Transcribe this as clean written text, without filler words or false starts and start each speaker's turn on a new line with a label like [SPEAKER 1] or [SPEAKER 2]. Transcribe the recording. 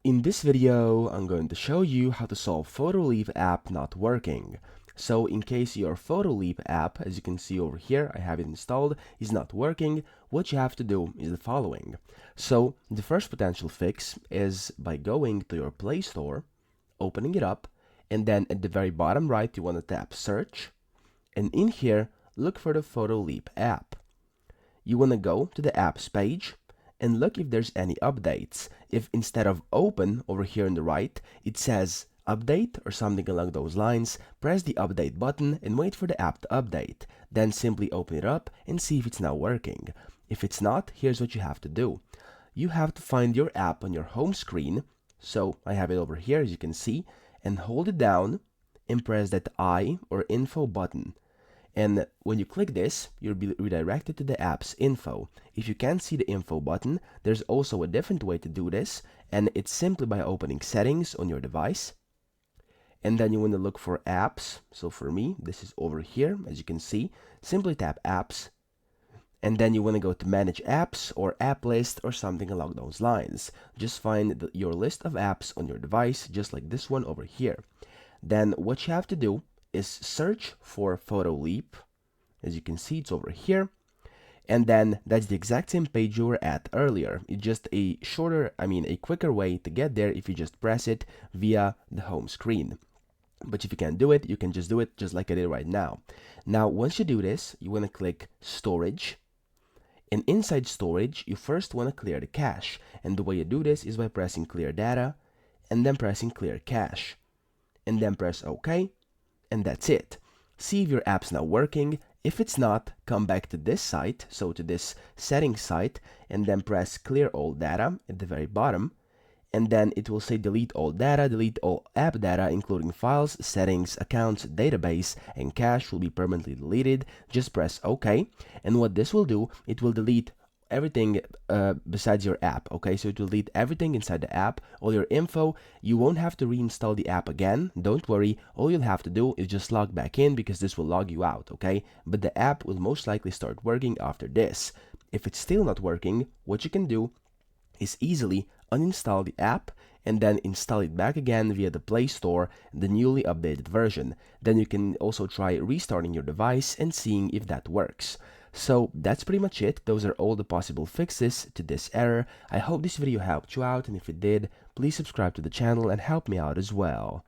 [SPEAKER 1] In this video, I'm going to show you how to solve Photoleap app not working. So in case your Photoleap app, as you can see over here, I have it installed, is not working, what you have to do is the following. So the first potential fix is by going to your Play Store, opening it up, and then at the very bottom right, you want to tap Search, and in here, look for the Photoleap app. You want to go to the apps page and look if there's any updates. If instead of open over here on the right, it says update or something along those lines, press the update button and wait for the app to update. Then simply open it up and see if it's now working. If it's not, here's what you have to do. You have to find your app on your home screen. So I have it over here, as you can see, and hold it down and press that I or info button. And when you click this, you'll be redirected to the app's info. If you can't see the info button, there's also a different way to do this, and it's simply by opening settings on your device. And then you want to look for apps. So for me, this is over here, as you can see. Simply tap apps. And then you want to go to manage apps or app list or something along those lines. Just find your list of apps on your device, just like this one over here. Then what you have to do is search for Photoleap. As you can see, it's over here. And then that's the exact same page you were at earlier. It's just a quicker way to get there if you just press it via the home screen. But if you can't do it, you can just do it just like I did right now. Now, once you do this, you want to click Storage. And inside Storage, you first want to clear the cache. And the way you do this is by pressing Clear Data and then pressing Clear Cache. And then press OK. And that's it. See if your app's now working. If it's not, come back to this site, so to this settings site, and then press clear all data at the very bottom. And then it will say delete all data, delete all app data, including files, settings, accounts, database, and cache will be permanently deleted. Just press OK. And what this will do, it will delete everything besides your app. Okay, so it will delete everything inside the app, all your info. You won't have to reinstall the app again. Don't worry. All you'll have to do is just log back in, because this will log you out. Okay, but the app will most likely start working after this. If it's still not working, what you can do is easily uninstall the app and then install it back again via the Play Store, the newly updated version. Then you can also try restarting your device and seeing if that works. So that's pretty much it. Those are all the possible fixes to this error. I hope this video helped you out, and if it did, please subscribe to the channel and help me out as well.